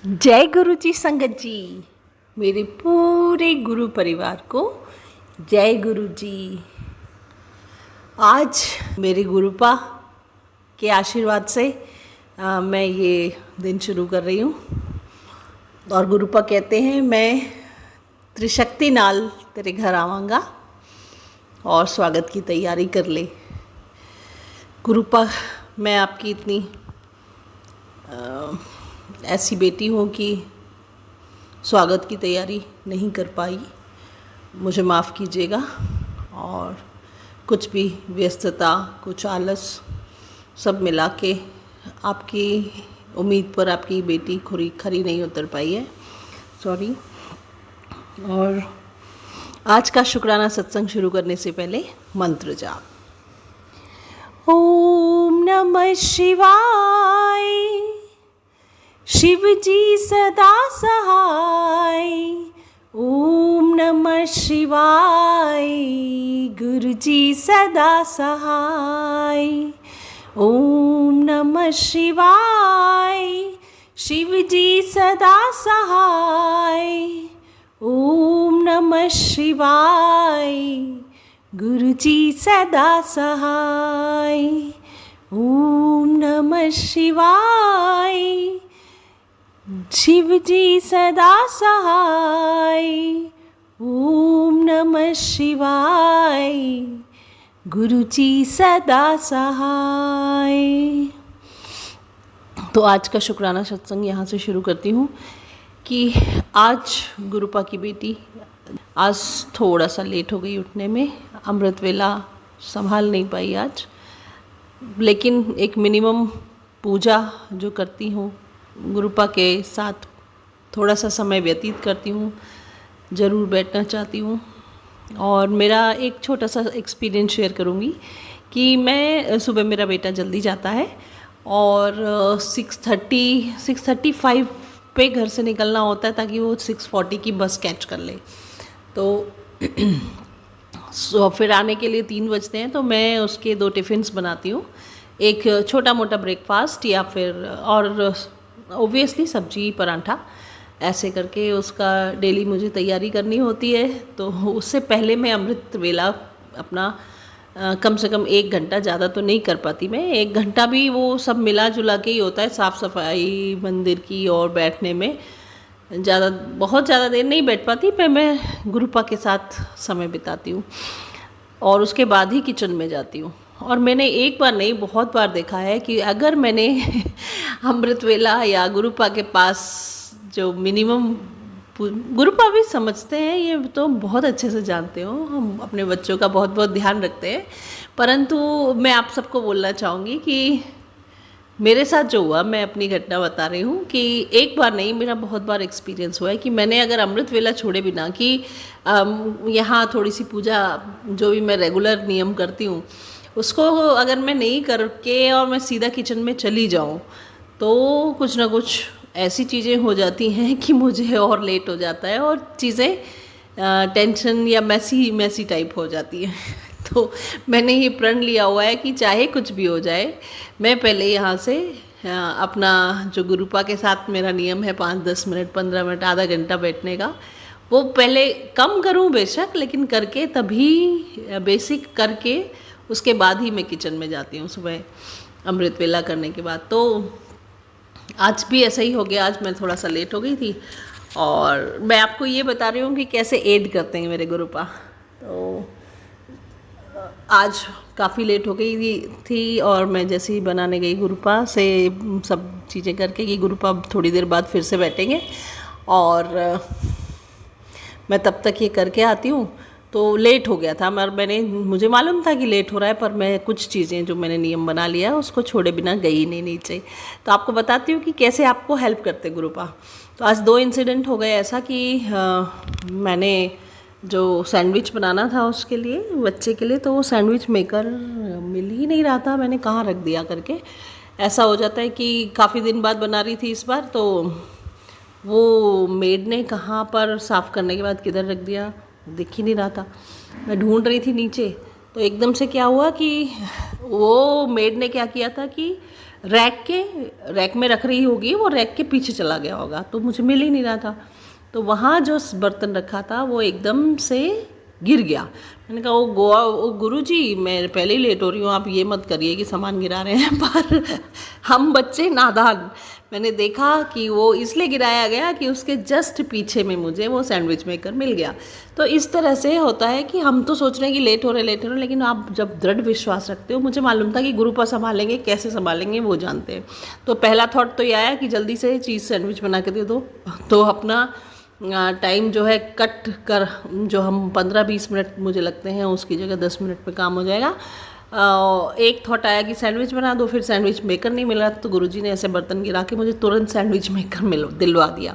जय गुरु जी संगत जी। मेरे पूरे गुरु परिवार को जय गुरु जी। आज मेरे गुरुपा के आशीर्वाद से मैं ये दिन शुरू कर रही हूँ। और गुरुपा कहते हैं मैं त्रिशक्ति नाल तेरे घर आवांगा और स्वागत की तैयारी कर ले। गुरुपा, मैं आपकी इतनी ऐसी बेटी हूँ कि स्वागत की तैयारी नहीं कर पाई, मुझे माफ़ कीजिएगा। और कुछ भी व्यस्तता, कुछ आलस, सब मिला के आपकी उम्मीद पर आपकी बेटी खरी नहीं उतर पाई है, सॉरी। और आज का शुक्राना सत्संग शुरू करने से पहले मंत्र जाप। ओम नमः शिवाय। शिव जी सदा सहाय। ओम नमः शिवाय। गुरु जी सदा सहाय। ओम नमः शिवाय। शिव जी सदा सहाय। ओम नमः शिवाय। गुरु जी सदा सहाय। ओम नमः शिवाय। शिव जी सदा सहाय। ओम नमः शिवाय। गुरु जी सदा सहाय। तो आज का शुक्राना सत्संग यहाँ से शुरू करती हूँ कि आज गुरुपा की बेटी आज थोड़ा सा लेट हो गई उठने में, अमृत वेला संभाल नहीं पाई आज। लेकिन एक मिनिमम पूजा जो करती हूँ, गुरुपा के साथ थोड़ा सा समय व्यतीत करती हूँ, ज़रूर बैठना चाहती हूँ। और मेरा एक छोटा सा एक्सपीरियंस शेयर करूँगी कि मैं सुबह, मेरा बेटा जल्दी जाता है और 6:35 पे घर से निकलना होता है ताकि वो 6:40 की बस कैच कर ले। तो फिर आने के लिए 3 बजते हैं, तो मैं उसके 2 टिफ़िन्स बनाती हूँ, एक छोटा मोटा ब्रेकफास्ट या फिर और ओबियसली सब्जी पराठा, ऐसे करके उसका डेली मुझे तैयारी करनी होती है। तो उससे पहले मैं अमृत वेला अपना कम से कम 1 घंटा, ज़्यादा तो नहीं कर पाती मैं, 1 घंटा भी वो सब मिला जुला के ही होता है, साफ़ सफाई मंदिर की और बैठने में बहुत ज़्यादा देर नहीं बैठ पाती। मैं गुरुपा के साथ समय बिताती हूँ और उसके बाद ही किचन में जाती हूँ। और मैंने एक बार नहीं, बहुत बार देखा है कि अगर मैंने अमृत वेला या गुरुपा के पास जो मिनिमम, गुरुपा भी समझते हैं, ये तो बहुत अच्छे से जानते हो, हम अपने बच्चों का बहुत बहुत ध्यान रखते हैं। परंतु मैं आप सबको बोलना चाहूँगी कि मेरे साथ जो हुआ, मैं अपनी घटना बता रही हूँ कि एक बार नहीं, मेरा बहुत बार एक्सपीरियंस हुआ है कि मैंने अगर अमृत वेला छोड़े बिना कि यहाँ थोड़ी सी पूजा जो भी मैं रेगुलर नियम करती हूँ उसको अगर मैं नहीं करके और मैं सीधा किचन में चली जाऊँ तो कुछ ना कुछ ऐसी चीज़ें हो जाती हैं कि मुझे और लेट हो जाता है और चीज़ें टेंशन या मैसी टाइप हो जाती है। तो मैंने ये प्रण लिया हुआ है कि चाहे कुछ भी हो जाए, मैं पहले यहाँ से अपना जो गुरुपा के साथ मेरा नियम है 5-10 मिनट, 15 मिनट, आधा घंटा बैठने का, वो पहले कम करूँ बेशक, लेकिन करके तभी बेसिक करके उसके बाद ही मैं किचन में जाती हूँ सुबह अमृत वेला करने के बाद। तो आज भी ऐसा ही हो गया, आज मैं थोड़ा सा लेट हो गई थी और मैं आपको ये बता रही हूँ कि कैसे ऐड करते हैं मेरे गुरुपा। तो आज काफ़ी लेट हो गई थी और मैं जैसे ही बनाने गई गुरुपा से सब चीज़ें करके कि गुरुपा थोड़ी देर बाद फिर से बैठेंगे और मैं तब तक ये करके आती हूँ। तो लेट हो गया था, मुझे मालूम था कि लेट हो रहा है, पर मैं कुछ चीज़ें जो मैंने नियम बना लिया उसको छोड़े बिना गई नहीं नीचे। तो आपको बताती हूँ कि कैसे आपको हेल्प करते गुरुपा। तो आज 2 इंसिडेंट हो गए ऐसा कि मैंने जो सैंडविच बनाना था उसके लिए, बच्चे के लिए, तो वो सैंडविच मेकर मिल ही नहीं रहा था, मैंने कहाँ रख दिया करके। ऐसा हो जाता है कि काफ़ी दिन बाद बना रही थी इस बार, तो वो मेड ने कहाँ पर साफ़ करने के बाद किधर रख दिया दिख ही नहीं रहा था। मैं ढूंढ रही थी नीचे, तो एकदम से क्या हुआ कि वो मेड ने क्या किया था कि रैक में रख रही होगी, वो रैक के पीछे चला गया होगा, तो मुझे मिल ही नहीं रहा था। तो वहाँ जो बर्तन रखा था वो एकदम से गिर गया। मैंने कहा ओ गुरुजी, मैं पहले ही लेट हो रही हूँ, आप ये मत करिए कि सामान गिरा रहे हैं। पर हम बच्चे नादान, मैंने देखा कि वो इसलिए गिराया गया कि उसके जस्ट पीछे में मुझे वो सैंडविच मेकर मिल गया। तो इस तरह से होता है कि हम तो सोच रहे हैं कि लेट हो रहे हैं, लेकिन आप जब दृढ़ विश्वास रखते हो, मुझे मालूम था कि गुरुपा संभालेंगे, कैसे संभालेंगे वो जानते हैं। तो पहला थॉट तो ये आया कि जल्दी से चीज़ सैंडविच बना के दे दो, तो अपना टाइम जो है कट कर, जो हम 15-20 मिनट मुझे लगते हैं उसकी जगह 10 मिनट पे काम हो जाएगा। एक थॉट आया कि सैंडविच बना दो, फिर सैंडविच मेकर नहीं मिला, तो गुरुजी ने ऐसे बर्तन गिरा के मुझे तुरंत सैंडविच मेकर दिलवा दिया।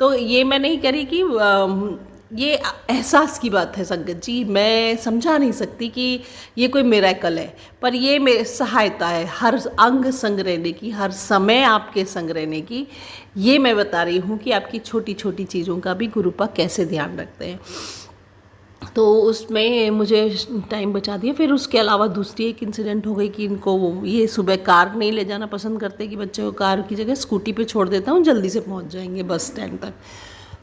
तो ये मैं नहीं करी कि ये एहसास की बात है संगत जी, मैं समझा नहीं सकती कि ये कोई मिरेकल है, पर ये मेरी सहायता है हर अंग संग रहने की, हर समय आपके संग रहने की। ये मैं बता रही हूँ कि आपकी छोटी छोटी चीज़ों का भी गुरुपा कैसे ध्यान रखते हैं। तो उसमें मुझे टाइम बचा दिया। फिर उसके अलावा दूसरी एक इंसिडेंट हो गई कि इनको ये सुबह कार नहीं ले जाना पसंद करते कि बच्चे को कार की जगह स्कूटी पे छोड़ देता हूँ, जल्दी से पहुँच जाएंगे बस स्टैंड तक।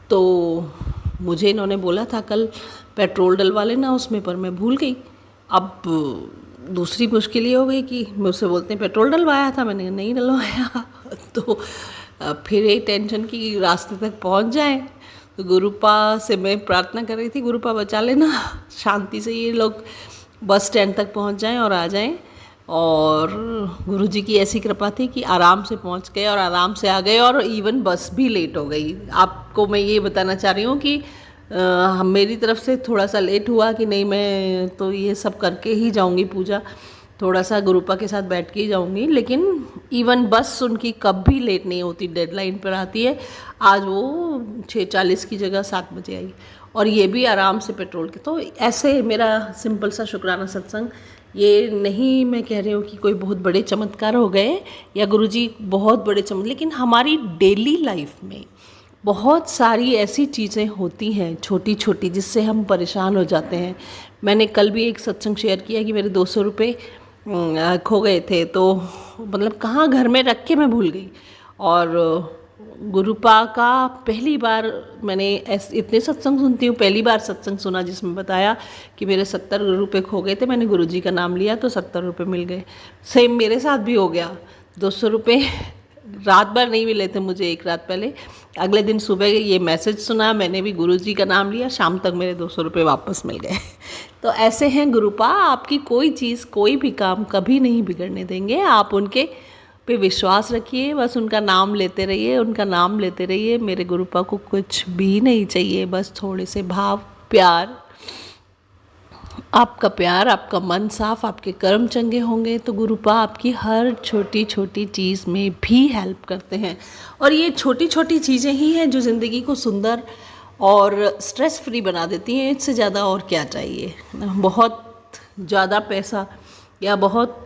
तो मुझे इन्होंने बोला था कल पेट्रोल डलवा लेना उसमें, पर मैं भूल गई। अब दूसरी मुश्किल ये हो गई कि मुझसे बोलते हैं पेट्रोल डलवाया था, मैंने नहीं डलवाया। तो फिर एक टेंशन की रास्ते तक पहुंच जाए। तो गुरुपा से मैं प्रार्थना कर रही थी, गुरुपा बचा लेना, शांति से ये लोग बस स्टैंड तक पहुंच जाएं और आ जाएं। और गुरुजी की ऐसी कृपा थी कि आराम से पहुंच गए और आराम से आ गए, और इवन बस भी लेट हो गई। आपको मैं ये बताना चाह रही हूँ कि मेरी तरफ से थोड़ा सा लेट हुआ कि नहीं, मैं तो ये सब करके ही जाऊँगी पूजा, थोड़ा सा गुरुपा के साथ बैठ के ही जाऊँगी, लेकिन इवन बस उनकी कभी लेट नहीं होती, डेडलाइन पर आती है। आज वो 6:40 की जगह 7 बजे आई, और ये भी आराम से पेट्रोल के। तो ऐसे मेरा सिंपल सा शुक्राना सत्संग, ये नहीं मैं कह रही हूँ कि कोई बहुत बड़े चमत्कार हो गए या गुरुजी बहुत बड़े लेकिन हमारी डेली लाइफ में बहुत सारी ऐसी चीज़ें होती हैं छोटी छोटी, जिससे हम परेशान हो जाते हैं। मैंने कल भी एक सत्संग शेयर किया कि मेरे 200 रुपये खो गए थे, तो मतलब कहाँ घर में रख के मैं भूल गई। और गुरुपा का पहली बार मैंने इतने सत्संग सुनती हूँ, पहली बार सत्संग सुना जिसमें बताया कि मेरे 70 रुपये खो गए थे, मैंने गुरुजी का नाम लिया तो 70 रुपये मिल गए। सेम मेरे साथ भी हो गया, 200 रुपये रात भर नहीं मिले थे मुझे, एक रात पहले, अगले दिन सुबह ये मैसेज सुना, मैंने भी गुरुजी का नाम लिया, शाम तक मेरे 200 रुपये वापस मिल गए। तो ऐसे हैं गुरुपा, आपकी कोई चीज़ कोई भी काम कभी नहीं बिगड़ने देंगे। आप उनके पे विश्वास रखिए, बस उनका नाम लेते रहिए, उनका नाम लेते रहिए। मेरे गुरुपा को कुछ भी नहीं चाहिए, बस थोड़े से भाव, प्यार, आपका प्यार, आपका मन साफ, आपके कर्म चंगे होंगे तो गुरुपा आपकी हर छोटी छोटी चीज़ में भी हेल्प करते हैं। और ये छोटी छोटी चीज़ें ही हैं जो ज़िंदगी को सुंदर और स्ट्रेस फ्री बना देती हैं। इससे ज़्यादा और क्या चाहिए। बहुत ज़्यादा पैसा या बहुत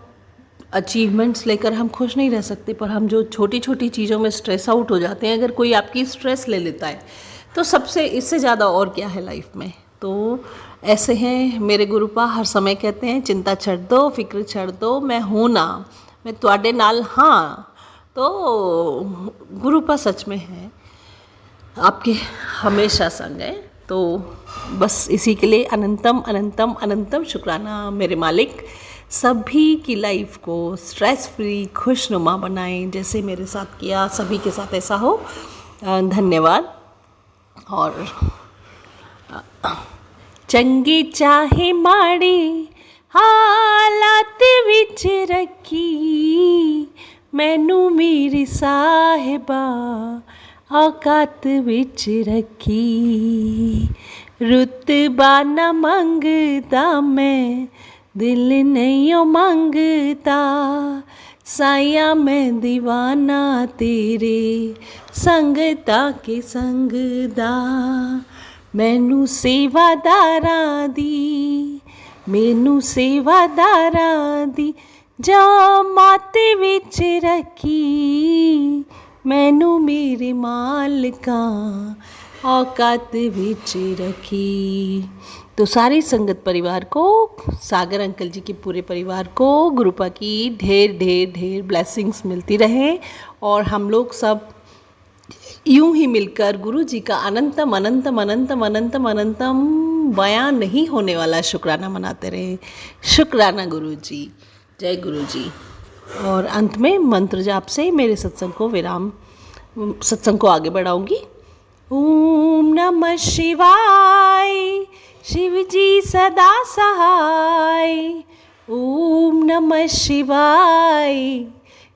अचीवमेंट्स लेकर हम खुश नहीं रह सकते, पर हम जो छोटी छोटी चीज़ों में स्ट्रेस आउट हो जाते हैं, अगर कोई आपकी स्ट्रेस ले लेता है तो सबसे इससे ज़्यादा और क्या है लाइफ में। तो ऐसे हैं मेरे गुरुपा, हर समय कहते हैं चिंता छड़ दो, फिक्र छड़ दो, मैं हूँ ना, मैं तुहाडे नाल हाँ। तो गुरुपा सच में है, आपके हमेशा संग है। तो बस इसी के लिए अनंतम अनंतम अनंतम शुक्राना मेरे मालिक। सभी की लाइफ को स्ट्रेस फ्री खुशनुमा बनाएं, जैसे मेरे साथ किया, सभी के साथ ऐसा हो। धन्यवाद। और चंगी चाहे माड़ी हालात विच रखी, मैनू मेरी साहिबा औकात विच रखी। रुतबा न मंगदा मैं दिल नहीं मंगता, साया मैं दीवाना तेरे संगता के संगदा। मैनू सेवादारा दी, मैनू सेवादारा दी, जामाते विच रखी, मैनू मेरे मालका औकात विच रखी। तो सारी संगत परिवार को, सागर अंकल जी के पूरे परिवार को गुरुपा की ढेर ढेर ढेर ब्लेसिंग्स मिलती रहे और हम लोग सब यूं ही मिलकर गुरु जी का अनंतम अनंतम अनंतम अनंतम अनंतम बयान नहीं होने वाला शुक्राना मनाते रहे। शुक्राना गुरु जी, जय गुरु जी। और अंत में मंत्र जाप से मेरे सत्संग को आगे बढ़ाऊंगी। ओम नमः शिवाय, शिव जी सदा सहाय। ओम नमः शिवाय,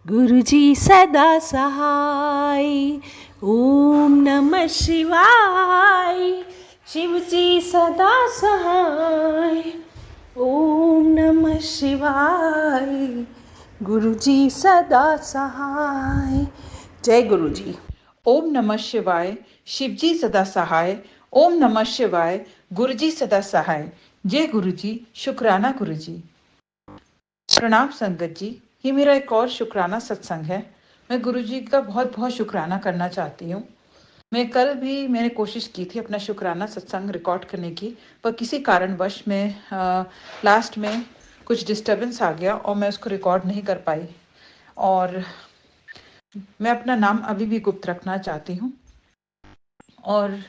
गुरु जी सदा सहाय। ओम नमः शिवाय, शिव जी सदा सहाय। ओम नमः शिवाय, गुरु जी सदा सहाय। जय गुरु जी। ओम नमः शिवाय, शिवजी सदा सहाय। ओम नमः शिवाय, गुरुजी सदा सहाय। जय गुरु जी। शुक्राना गुरु जी। प्रणाम संगत जी, ये मेरा एक और शुक्राना सत्संग है। मैं गुरु जी का बहुत बहुत शुक्राना करना चाहती हूँ। मैंने कोशिश की थी अपना शुक्राना सत्संग रिकॉर्ड करने की, पर किसी कारणवश में लास्ट में कुछ डिस्टर्बेंस आ गया और मैं उसको रिकॉर्ड नहीं कर पाई। और मैं अपना नाम अभी भी गुप्त रखना चाहती हूँ। और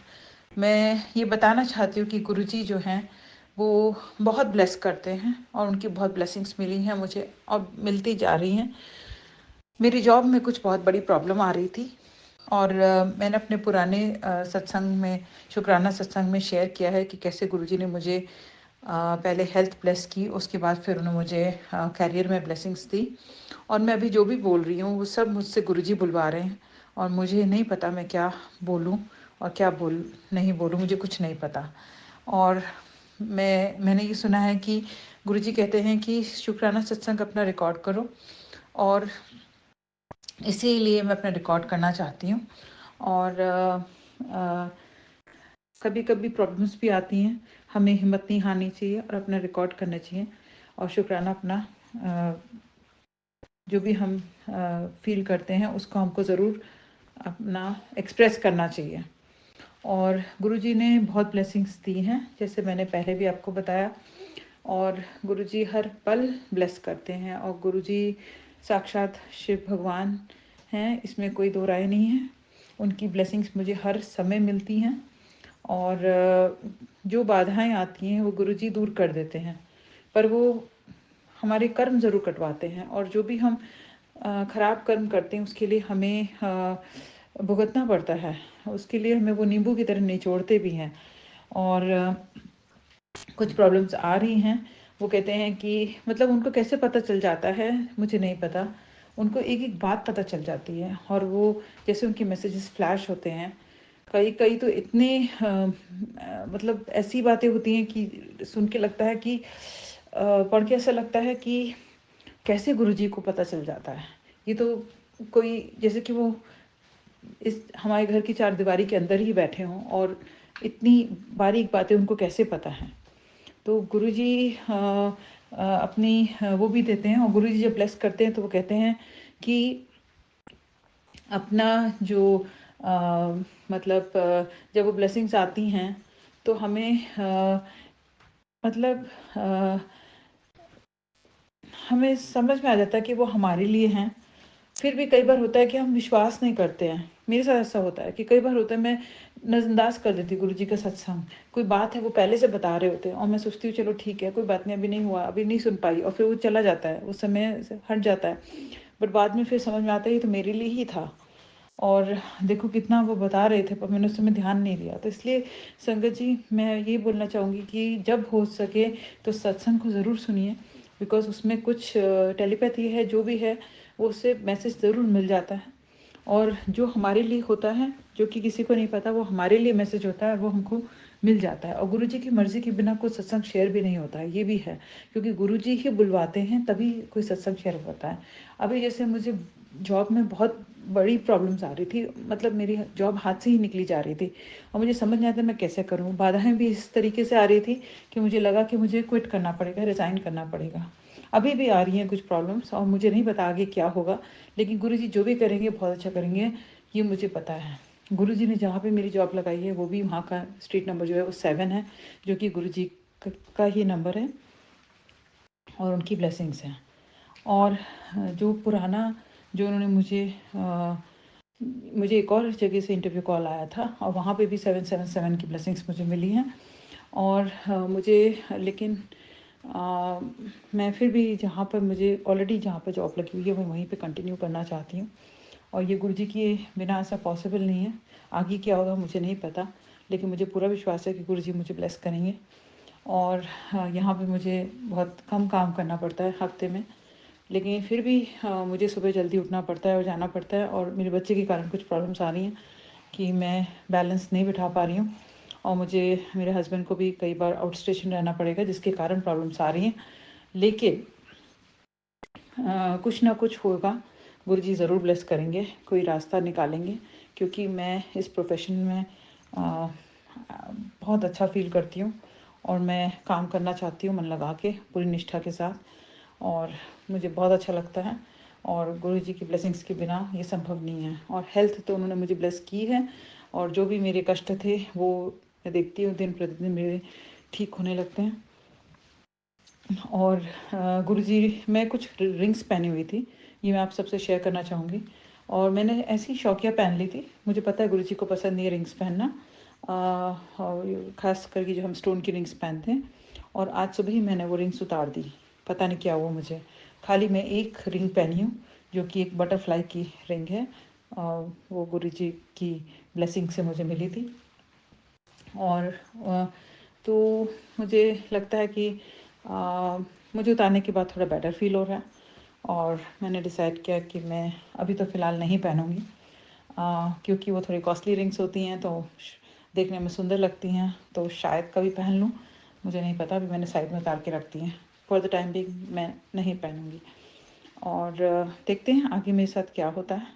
मैं ये बताना चाहती हूँ कि गुरुजी जो हैं वो बहुत ब्लेस करते हैं और उनकी बहुत ब्लेसिंग्स मिली हैं मुझे और मिलती जा रही हैं। मेरी जॉब में कुछ बहुत बड़ी प्रॉब्लम आ रही थी और मैंने अपने पुराने सत्संग में, शुक्राना सत्संग में शेयर किया है कि कैसे गुरुजी ने मुझे पहले हेल्थ ब्लेस की, उसके बाद फिर उन्होंने मुझे कैरियर में ब्लेसिंग्स दी। और मैं अभी जो भी बोल रही हूँ वो सब मुझसे गुरुजी बुलवा रहे हैं और मुझे नहीं पता मैं क्या बोलूँ और क्या नहीं बोलूँ, मुझे कुछ नहीं पता। और मैंने ये सुना है कि गुरुजी कहते हैं कि शुक्राना सत्संग अपना रिकॉर्ड करो, और इसीलिए मैं अपना रिकॉर्ड करना चाहती हूँ। और कभी कभी प्रॉब्लम्स भी आती हैं, हमें हिम्मत नहीं हारनी चाहिए और अपना रिकॉर्ड करना चाहिए और शुक्राना अपना जो भी हम फील करते हैं उसको हमको ज़रूर अपना एक्सप्रेस करना चाहिए। और गुरुजी ने बहुत ब्लेसिंग्स दी हैं, जैसे मैंने पहले भी आपको बताया। और गुरुजी हर पल ब्लेस करते हैं और गुरुजी साक्षात शिव भगवान हैं, इसमें कोई दो राय नहीं है। उनकी ब्लेसिंग्स मुझे हर समय मिलती हैं और जो बाधाएं आती हैं वो गुरुजी दूर कर देते हैं, पर वो हमारे कर्म ज़रूर कटवाते हैं। और जो भी हम खराब कर्म करते हैं उसके लिए हमें भुगतना पड़ता है, उसके लिए हमें वो नींबू की तरह निचोड़ते भी हैं। और कुछ प्रॉब्लम्स आ रही हैं, वो कहते हैं कि मतलब उनको कैसे पता चल जाता है मुझे नहीं पता, उनको एक एक बात पता चल जाती है और वो जैसे उनके मैसेजेस फ्लैश होते हैं। कई कई तो इतने मतलब ऐसी बातें होती हैं कि सुन के लगता है कि पढ़ के ऐसा लगता है कि कैसे गुरुजी को पता चल जाता है। ये तो कोई जैसे कि वो इस हमारे घर की चारदीवारी के अंदर ही बैठे हों और इतनी बारीक बातें उनको कैसे पता है। तो गुरुजी अपनी वो भी देते हैं और गुरुजी जब ब्लेस करते हैं तो वो कहते हैं कि अपना जो मतलब जब वो ब्लेसिंग्स आती हैं तो हमें मतलब हमें समझ में आ जाता है कि वो हमारे लिए हैं। फिर भी कई बार होता है कि हम विश्वास नहीं करते हैं। मेरे साथ ऐसा होता है कि कई बार होता है मैं नज़रअंदाज कर देती हूँ गुरुजी का सत्संग। कोई बात है वो पहले से बता रहे होते हैं और मैं सोचती हूँ चलो ठीक है, कोई बात नहीं, अभी नहीं हुआ, अभी नहीं सुन पाई, और फिर वो चला जाता है, उस समय से हट जाता है। बट बाद में फिर समझ में आता है ये तो मेरे लिए ही था और देखो कितना वो बता रहे थे, पर मैंने उस समय ध्यान नहीं दिया। तो इसलिए संगत जी मैं ये बोलना चाहूँगी कि जब हो सके तो सत्संग को ज़रूर सुनिए, बिकॉज़ उसमें कुछ टेलीपैथी है, जो भी है वो उससे मैसेज ज़रूर मिल जाता है। और जो हमारे लिए होता है, जो कि किसी को नहीं पता, वो हमारे लिए मैसेज होता है और वो हमको मिल जाता है। और गुरुजी की मर्ज़ी के बिना कोई सत्संग शेयर भी नहीं होता है, ये भी है, क्योंकि गुरुजी ही बुलवाते हैं तभी कोई सत्संग शेयर होता है। अभी जैसे मुझे जॉब में बहुत बड़ी प्रॉब्लम्स आ रही थी, मतलब मेरी जॉब हाथ से ही निकली जा रही थी और मुझे समझ नहीं आता मैं कैसे करूँ। बाधाएं भी इस तरीके से आ रही थी कि मुझे लगा कि मुझे क्विट करना पड़ेगा, रिज़ाइन करना पड़ेगा। अभी भी आ रही हैं कुछ प्रॉब्लम्स और मुझे नहीं पता आगे क्या होगा, लेकिन गुरुजी जो भी करेंगे बहुत अच्छा करेंगे, ये मुझे पता है। गुरुजी ने जहाँ पे मेरी जॉब लगाई है वो भी वहाँ का स्ट्रीट नंबर जो है वो 7 है, जो कि गुरुजी का ही नंबर है और उनकी ब्लेसिंग्स हैं। और जो पुराना जो उन्होंने मुझे एक और जगह से इंटरव्यू कॉल आया था और वहाँ पे भी 777 की ब्लेसिंग्स मुझे मिली हैं। और मुझे लेकिन मैं फिर भी जहाँ पर मुझे ऑलरेडी जहाँ पर जॉब लगी हुई है मैं वहीं पे कंटिन्यू करना चाहती हूँ। और ये गुरुजी के बिना ऐसा पॉसिबल नहीं है। आगे क्या होगा मुझे नहीं पता, लेकिन मुझे पूरा विश्वास है कि गुरुजी मुझे ब्लेस करेंगे। और यहाँ पे मुझे बहुत कम काम करना पड़ता है हफ्ते में, लेकिन फिर भी मुझे सुबह जल्दी उठना पड़ता है और जाना पड़ता है। और मेरे बच्चे के कारण कुछ प्रॉब्लम्स आ रही हैं कि मैं बैलेंस नहीं बिठा पा रही हूँ, और मुझे मेरे हस्बैंड को भी कई बार आउट स्टेशन रहना पड़ेगा जिसके कारण प्रॉब्लम्स आ रही हैं। लेकिन कुछ ना कुछ होगा, गुरुजी ज़रूर ब्लेस करेंगे, कोई रास्ता निकालेंगे। क्योंकि मैं इस प्रोफेशन में बहुत अच्छा फील करती हूँ और मैं काम करना चाहती हूँ मन लगा के, पूरी निष्ठा के साथ, और मुझे बहुत अच्छा लगता है। और गुरुजी की ब्लेसिंग्स के बिना ये संभव नहीं है। और हेल्थ तो उन्होंने मुझे ब्लेस की है, और जो भी मेरे कष्ट थे वो मैं देखती हूँ दिन प्रतिदिन मेरे ठीक होने लगते हैं। और गुरुजी, मैं कुछ रिंग्स पहनी हुई थी, ये मैं आप सबसे शेयर करना चाहूँगी। और मैंने ऐसी शौकिया पहन ली थी, मुझे पता है गुरुजी को पसंद नहीं है रिंग्स पहनना, और ख़ास करके जो हम स्टोन की रिंग्स पहनते हैं। और आज सुबह ही मैंने वो रिंग्स उतार दी, पता नहीं क्या हुआ मुझे। खाली मैं एक रिंग पहनी हूँ जो कि एक बटरफ्लाई की रिंग है, वो गुरुजी की ब्लेसिंग से मुझे मिली थी। और तो मुझे लगता है कि मुझे उतारने के बाद थोड़ा बेटर फील हो रहा है, और मैंने डिसाइड किया कि मैं अभी तो फ़िलहाल नहीं पहनूँगी, क्योंकि वो थोड़ी कॉस्टली रिंग्स होती हैं तो देखने में सुंदर लगती हैं, तो शायद कभी पहन लूँ, मुझे नहीं पता। अभी मैंने साइड में उतार के रख दी हैं, फॉर द टाइम भी मैं नहीं पहनूँगी। और देखते हैं आगे मेरे साथ क्या होता है,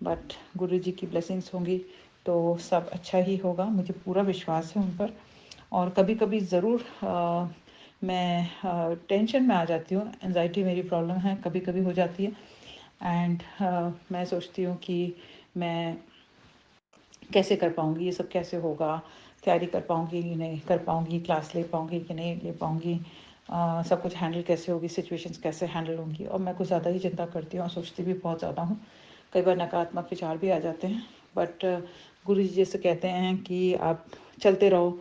बट गुरुजी की ब्लेसिंग्स होंगी तो सब अच्छा ही होगा, मुझे पूरा विश्वास है उन पर। और कभी कभी ज़रूर मैं टेंशन में आ जाती हूँ, एंजाइटी मेरी प्रॉब्लम है, कभी कभी हो जाती है। एंड मैं सोचती हूँ कि मैं कैसे कर पाऊँगी, ये सब कैसे होगा, तैयारी कर पाऊँगी कि नहीं कर पाऊँगी, क्लास ले पाऊँगी कि नहीं ले पाऊँगी, सब कुछ हैंडल कैसे होगी, सिचुएशंस कैसे हैंडल होंगी। और मैं कुछ ज़्यादा ही चिंता करती हूँ और सोचती भी बहुत ज़्यादा हूँ, कई बार नकारात्मक विचार भी आ जाते हैं। बट गुरु जी जैसे कहते हैं कि आप चलते रहो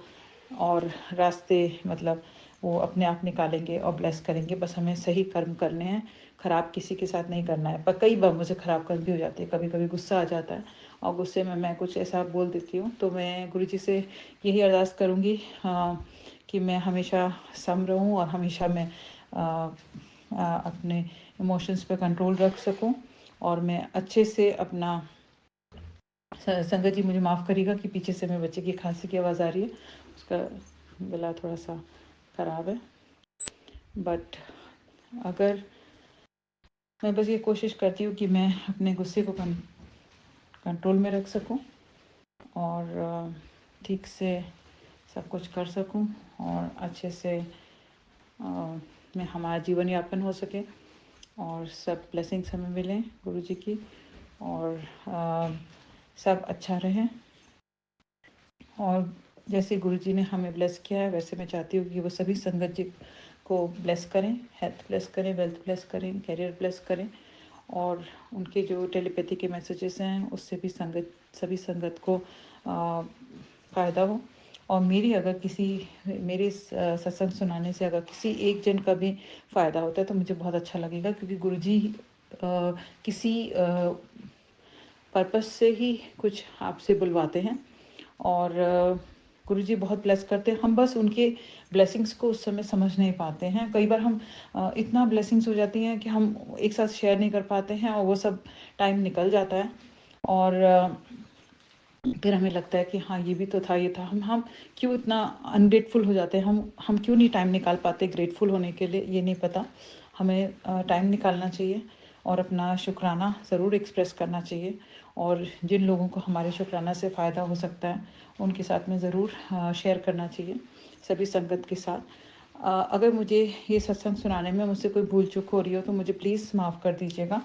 और रास्ते मतलब वो अपने आप निकालेंगे और ब्लेस करेंगे, बस हमें सही कर्म करने हैं, ख़राब किसी के साथ नहीं करना है। पर कई बार मुझे ख़राब कर्म भी हो जाते हैं, कभी कभी गुस्सा आ जाता है और गुस्से में मैं कुछ ऐसा बोल देती हूँ। तो मैं गुरुजी से यही अरदास करूँगी कि मैं हमेशा सम रहूँ और हमेशा मैं अपने इमोशंस पे कंट्रोल रख सकूँ, और मैं अच्छे से अपना संगत जी मुझे माफ़ करिएगा कि पीछे से मेरे बच्चे की खांसी की आवाज़ आ रही है, उसका गला थोड़ा सा ख़राब है। बट अगर मैं बस ये कोशिश करती हूँ कि मैं अपने गुस्से को कंट्रोल में रख सकूँ और ठीक से सब कुछ कर सकूँ और अच्छे से में हमारा जीवन यापन हो सके और सब ब्लेसिंग्स हमें मिलें गुरुजी की, और सब अच्छा रहे। और जैसे गुरुजी ने हमें ब्लेस किया है वैसे मैं चाहती हूँ कि वो सभी संगत जी को ब्लेस करें, हेल्थ ब्लेस करें, वेल्थ ब्लेस करें, कैरियर ब्लेस करें, और उनके जो टेलीपैथी के मैसेजेस हैं उससे भी सभी संगत को फ़ायदा हो। और मेरे सत्संग सुनाने से अगर किसी एक जन का भी फ़ायदा होता है तो मुझे बहुत अच्छा लगेगा, क्योंकि गुरुजी किसी पर्पस से ही कुछ आपसे बुलवाते हैं, और गुरुजी बहुत ब्लेस करते हैं। हम बस उनके ब्लेसिंग्स को उस समय समझ नहीं पाते हैं। कई बार हम इतना ब्लेसिंग्स हो जाती हैं कि हम एक साथ शेयर नहीं कर पाते हैं और वो सब टाइम निकल जाता है, और फिर हमें लगता है कि हाँ ये भी तो था, ये था। हम क्यों इतना अनग्रेटफुल हो जाते हैं, हम क्यों नहीं टाइम निकाल पाते ग्रेटफुल होने के लिए, ये नहीं पता। हमें टाइम निकालना चाहिए और अपना शुक्राना ज़रूर एक्सप्रेस करना चाहिए, और जिन लोगों को हमारे शुक्राना से फ़ायदा हो सकता है उनके साथ में ज़रूर शेयर करना चाहिए, सभी संगत के साथ। अगर मुझे ये सत्संग सुनाने में मुझसे कोई भूल चूक हो रही हो तो मुझे प्लीज़ माफ़ कर दीजिएगा।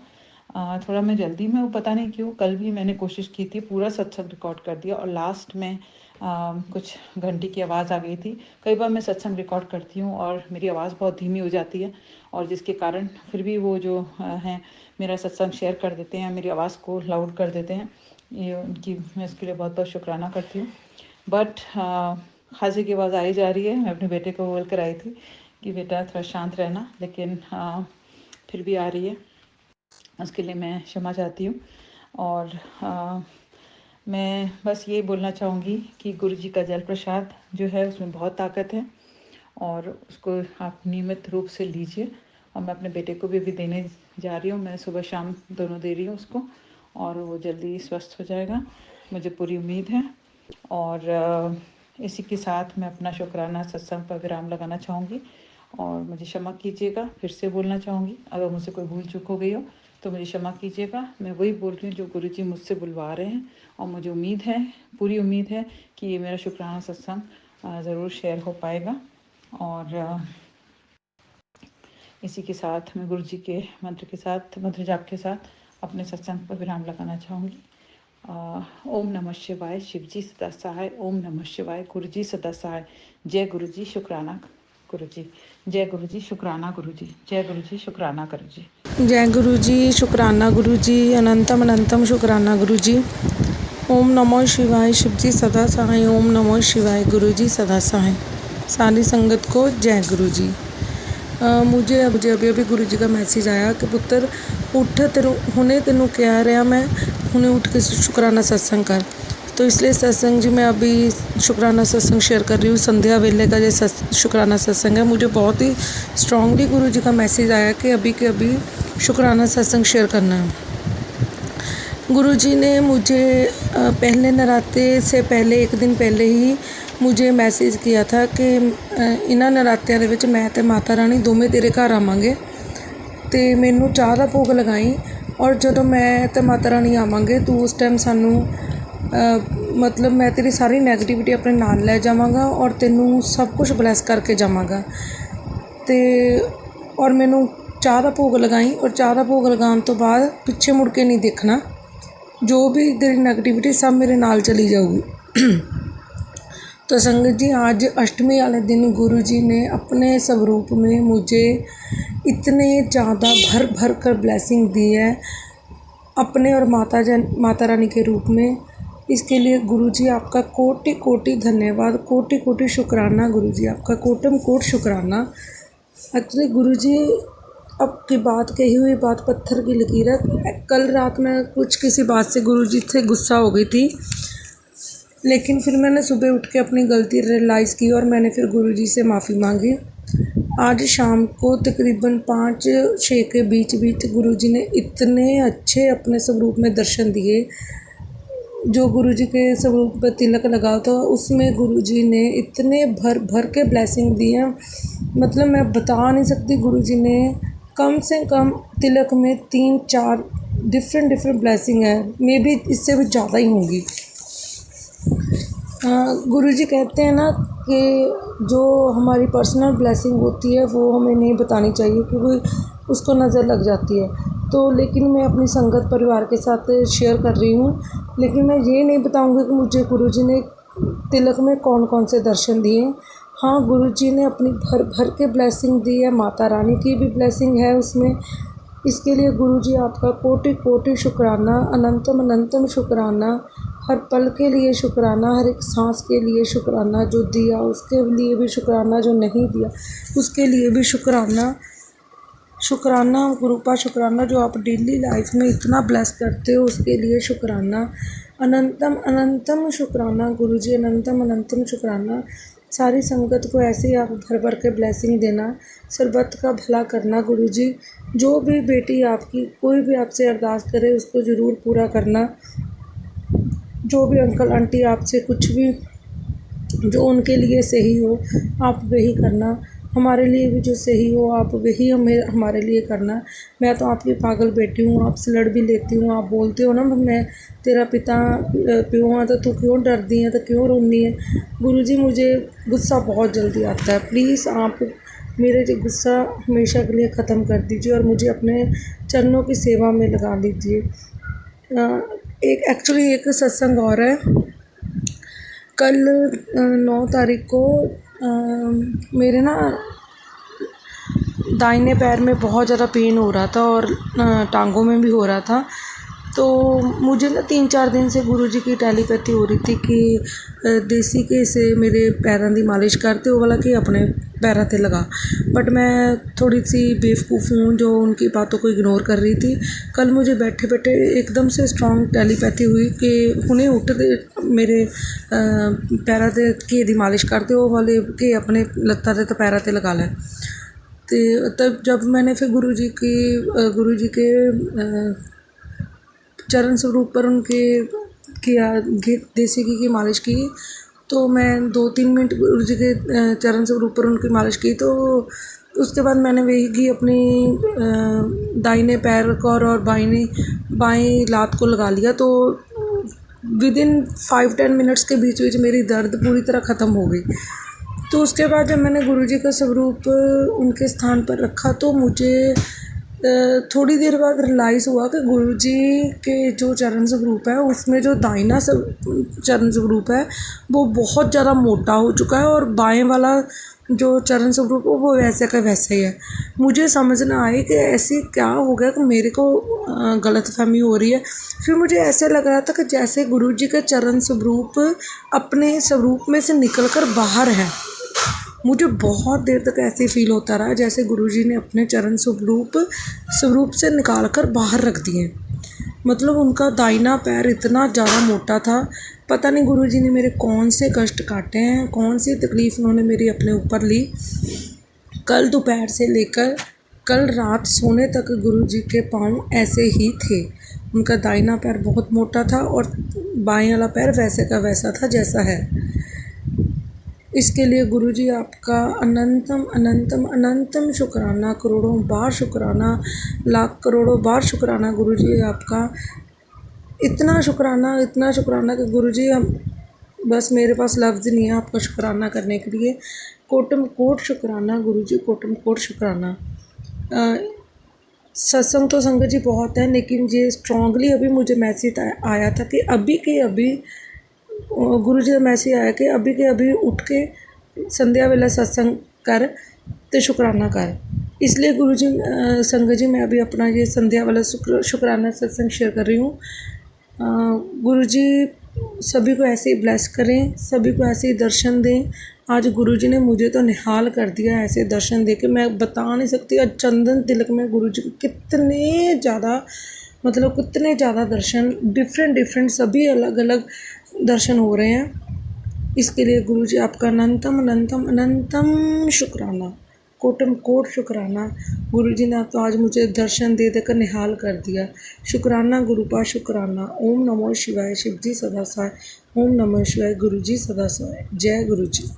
थोड़ा मैं जल्दी में हूँ, पता नहीं क्यों। कल भी मैंने कोशिश की थी, पूरा सत्संग रिकॉर्ड कर दिया और लास्ट में कुछ घंटी की आवाज़ आ गई थी। कई बार मैं सत्संग रिकॉर्ड करती हूँ और मेरी आवाज़ बहुत धीमी हो जाती है, और जिसके कारण फिर भी वो जो हैं मेरा सत्संग शेयर कर देते हैं, मेरी आवाज़ को लाउड कर देते हैं। ये उनकी मैं इसके लिए बहुत बहुत शुक्राना करती हूँ। बट खांसी की आवाज़ आई जा रही है। मैं अपने बेटे को बोल कर आई थी कि बेटा थोड़ा शांत रहना, लेकिन फिर भी आ रही है। उसके लिए मैं क्षमा चाहती हूँ। और मैं बस ये बोलना चाहूँगी कि गुरु जी का जल प्रसाद जो है उसमें बहुत ताकत है, और उसको आप नियमित रूप से लीजिए। और मैं अपने बेटे को भी देने जा रही हूँ। मैं सुबह शाम दोनों दे रही हूँ उसको, और वो जल्दी स्वस्थ हो जाएगा, मुझे पूरी उम्मीद है। और इसी के साथ मैं अपना शुक्राना सत्संग पर विराम लगाना चाहूँगी। और मुझे क्षमा कीजिएगा, फिर से बोलना चाहूँगी, अगर मुझसे कोई भूल चूक हो गई हो तो मुझे क्षमा कीजिएगा। मैं वही बोल रही हूँ जो गुरु जी मुझसे बुलवा रहे हैं, और मुझे उम्मीद है, पूरी उम्मीद है कि ये मेरा शुक्राना सत्संग ज़रूर शेयर हो पाएगा। और इसी के साथ मैं गुरु जी के मंत्र के साथ, मंत्र जाप के साथ अपने सत्संग पर विराम लगाना चाहूँगी। ओम नमः शिवाय, शिव जी सदा सहाय। ओम नमः शिवाय, गुरु जी सदा सहाय। जय गुरु जी, शुक्राना गुरु जी। जय गुरु जी, शुक्राना गुरु जी। जय गुरु जी, शुक्राना गुरु जी। जय गुरु जी, शुक्राना गुरु जी, अनंतम अनंतम शुक्राना गुरु जी। ओम नमो शिवाय, शिव जी सदा सहाय। ओम नमो शिवाय, गुरु जी सदा सहाय। सारी संगत को जय गुरु जी। मुझे अभी गुरु जी का मैसेज आया कि पुत्र उठ, तेरू हुणे तेनू कह रहा मैं, हुणे उठ के शुक्राना सत्संग कर। तो इसलिए सत्संग जी मैं अभी शुक्राना सत्संग शेयर कर रही हूँ। संध्या वेले का जो शुक्राना सत्संग है, मुझे बहुत ही स्ट्रांगली गुरु जी का मैसेज आया कि अभी के अभी शुक्राना सत्संग शेयर करना है। गुरु जी ने मुझे पहले नराते से पहले एक दिन पहले ही मुझे मैसेज किया था कि इन्हां नरात्यां दे विच मैं ते माता रानी दोवें तेरे घर आवांगे, ते मैनू चाह दा भोग लगाई, और जदों मैं ते माता रानी आवांगे तू उस टाइम सानू मतलब मैं तेरी सारी नैगेटिविटी अपने नाल लै जावांगा और तेनू सब कुछ ब्लैस करके जावांगा। ते और मैनू चाह दा भोग लगाई, और चाह दा भोग लगाने तो बाद पिछे मुड़ के नहीं देखना, जो भी तेरी नेगेटिविटी सब मेरे नाल चली जाऊगी। तो संगत जी, आज अष्टमी वाले दिन गुरु जी ने अपने स्वरूप में मुझे इतने ज़्यादा भर भर कर ब्लेसिंग दी है अपने और माता रानी के रूप में। इसके लिए गुरु जी आपका कोटि कोटि धन्यवाद, कोटि कोटि शुक्राना गुरु जी, आपका कोटम कोट शुक्राना। एक्चुअली गुरु जी अब की बात, कही हुई बात पत्थर की लकीर है। कल रात में कुछ किसी बात से गुरु जी से गुस्सा हो गई थी, लेकिन फिर मैंने सुबह उठ के अपनी गलती रियलाइज़ की और मैंने फिर गुरु जी से माफ़ी मांगी। आज शाम को तकरीबन 5-6 के बीच गुरु जी ने इतने अच्छे अपने स्वरूप में दर्शन दिए। जो गुरु जी के स्वरूप पर तिलक लगा था उसमें गुरु जी ने इतने भर भर के ब्लेसिंग दी हैं, मतलब मैं बता नहीं सकती। गुरु जी ने कम से कम तिलक में 3-4 डिफरेंट ब्लेसिंग है, मे बी इससे भी ज़्यादा ही होंगी। गुरु जी कहते हैं ना कि जो हमारी पर्सनल ब्लेसिंग होती है वो हमें नहीं बतानी चाहिए, क्योंकि उसको नज़र लग जाती है। तो लेकिन मैं अपनी संगत परिवार के साथ शेयर कर रही हूँ, लेकिन मैं ये नहीं बताऊँगी कि मुझे गुरु जी ने तिलक में कौन कौन से दर्शन दिए। हाँ, गुरु जी ने अपनी भर भर के ब्लेसिंग दी है, माता रानी की भी ब्लेसिंग है उसमें। इसके लिए गुरु जी आपका कोटि कोटि शुक्राना, अनंतम अनंतम शुक्राना। हर पल के लिए शुक्राना, हर एक सांस के लिए शुक्राना, जो दिया उसके लिए भी शुक्राना, जो नहीं दिया उसके लिए भी शुक्राना। शुक्राना गुरुपा, शुक्राना जो आप डेली लाइफ में इतना ब्लेस करते हो उसके लिए शुक्राना। अनंतम अनंतम शुक्राना गुरु जी, अनंतम अनंतम शुक्राना। सारी संगत को ऐसे ही आप भर भर के ब्लेसिंग देना, सरबत का भला करना गुरु जी। जो भी बेटी आपकी कोई भी आपसे अरदास करे उसको ज़रूर पूरा करना। जो भी अंकल आंटी आपसे कुछ भी जो उनके लिए सही हो आप वही करना, हमारे लिए भी जो सही हो आप वही हमारे लिए करना। मैं तो आपकी पागल बेटी हूँ, आपसे लड़ भी लेती हूँ। आप बोलते हो ना मैं तेरा पिता प्यो हाँ, तो तू क्यों डरती है, तो क्यों रोनी है। गुरु जी मुझे गुस्सा बहुत जल्दी आता है, प्लीज़ आप मेरा ये गुस्सा हमेशा के लिए ख़त्म कर दीजिए और मुझे अपने चरणों की सेवा में लगा लीजिए। एक एक्चुअली एक सत्संग और है। कल 9 तारीख को मेरे ना दाहिने पैर में बहुत ज़्यादा पेन हो रहा था और टांगों में भी हो रहा था। तो मुझे ना 3-4 दिन से गुरुजी की टेलीपैथी हो रही थी कि देसी घी से मेरे पैरों की मालिश करते वो वाला कि अपने पैरों ते लगा। बट मैं थोड़ी सी बेवकूफ़ हूँ जो उनकी बातों को इग्नोर कर रही थी। कल मुझे बैठे बैठे एकदम से स्ट्रॉन्ग टेलीपैथी हुई कि हुणे उठ दे मेरे पैरों ते घी दी मालिश करते वो वाले कि अपने लत्तां ते पैरों ते लगा लै। तो तब जब मैंने फिर गुरुजी के चरण स्वरूप पर उनके किया देसी घी की मालिश की। तो मैं 2-3 मिनट गुरुजी के चरण स्वरूप पर उनकी मालिश की। तो उसके बाद मैंने वही घी अपनी दाहिने पैर को और बाएं लात को लगा लिया। तो विदिन 5-10 मिनट्स के बीच मेरी दर्द पूरी तरह ख़त्म हो गई। तो उसके बाद जब मैंने गुरुजी का स्वरूप उनके स्थान पर रखा तो मुझे थोड़ी देर बाद रियलाइज़ हुआ कि गुरुजी के जो चरण स्वरूप है उसमें जो दाहिना चरण स्वरूप है वो बहुत ज़्यादा मोटा हो चुका है और बाएं वाला जो चरण स्वरूप है वो वैसे का वैसा ही है। मुझे समझ ना आई कि ऐसे क्या हो गया कि मेरे को गलतफहमी हो रही है। फिर मुझे ऐसे लग रहा था कि जैसे गुरुजी के चरण स्वरूप अपने स्वरूप में से निकल कर बाहर है। मुझे बहुत देर तक ऐसे फील होता रहा जैसे गुरुजी ने अपने चरण स्वरूप से निकाल कर बाहर रख दिए। मतलब उनका दाहिना पैर इतना ज़्यादा मोटा था। पता नहीं गुरुजी ने मेरे कौन से कष्ट काटे हैं, कौन सी तकलीफ़ उन्होंने मेरी अपने ऊपर ली। कल दोपहर से लेकर कल रात सोने तक गुरुजी के पाँव ऐसे ही थे। उनका दाहिना पैर बहुत मोटा था और बाएं वाला पैर वैसे का वैसा था जैसा है। इसके लिए गुरुजी आपका अनंतम अनंतम अनंतम शुक्राना, करोड़ों बार शुक्राना, लाख करोड़ों बार शुक्राना गुरुजी आपका। इतना शुक्राना कि गुरुजी हम बस मेरे पास लफ्ज़ नहीं है आपका शुक्राना करने के लिए। कोटम कोट शुक्राना गुरुजी, कोटम कोट शुक्राना। सत्संग तो संगत जी बहुत है, लेकिन ये स्ट्रॉन्गली अभी मुझे मैसेज आया था कि अभी के अभी गुरुजी का मैसेज आया कि अभी के अभी उठ के संध्या वेला सत्संग कर तो शुक्राना कर। इसलिए गुरुजी संगत जी मैं अभी अपना ये संध्या वाला शुक्राना सत्संग शेयर कर रही हूँ। गुरुजी सभी को ऐसे ही ब्लेस करें, सभी को ऐसे ही दर्शन दें। आज गुरुजी ने मुझे तो निहाल कर दिया ऐसे दर्शन दे के, मैं बता नहीं सकती। आज चंदन तिलक में गुरुजी को कितने ज़्यादा दर्शन डिफरेंट सभी अलग अलग दर्शन हो रहे हैं। इसके लिए गुरुजी आपका अनंतम अनंतम अनंतम शुक्राना, कोटम कोट शुक्राना। गुरुजी ने तो आज मुझे दर्शन दे देकर निहाल कर दिया। शुक्राना गुरुपा शुक्राना। ओम नमो शिवाय, शिवजी सदा सहाय। ओम नमो शिवाय, गुरुजी सदा सहाय। जय गुरुजी।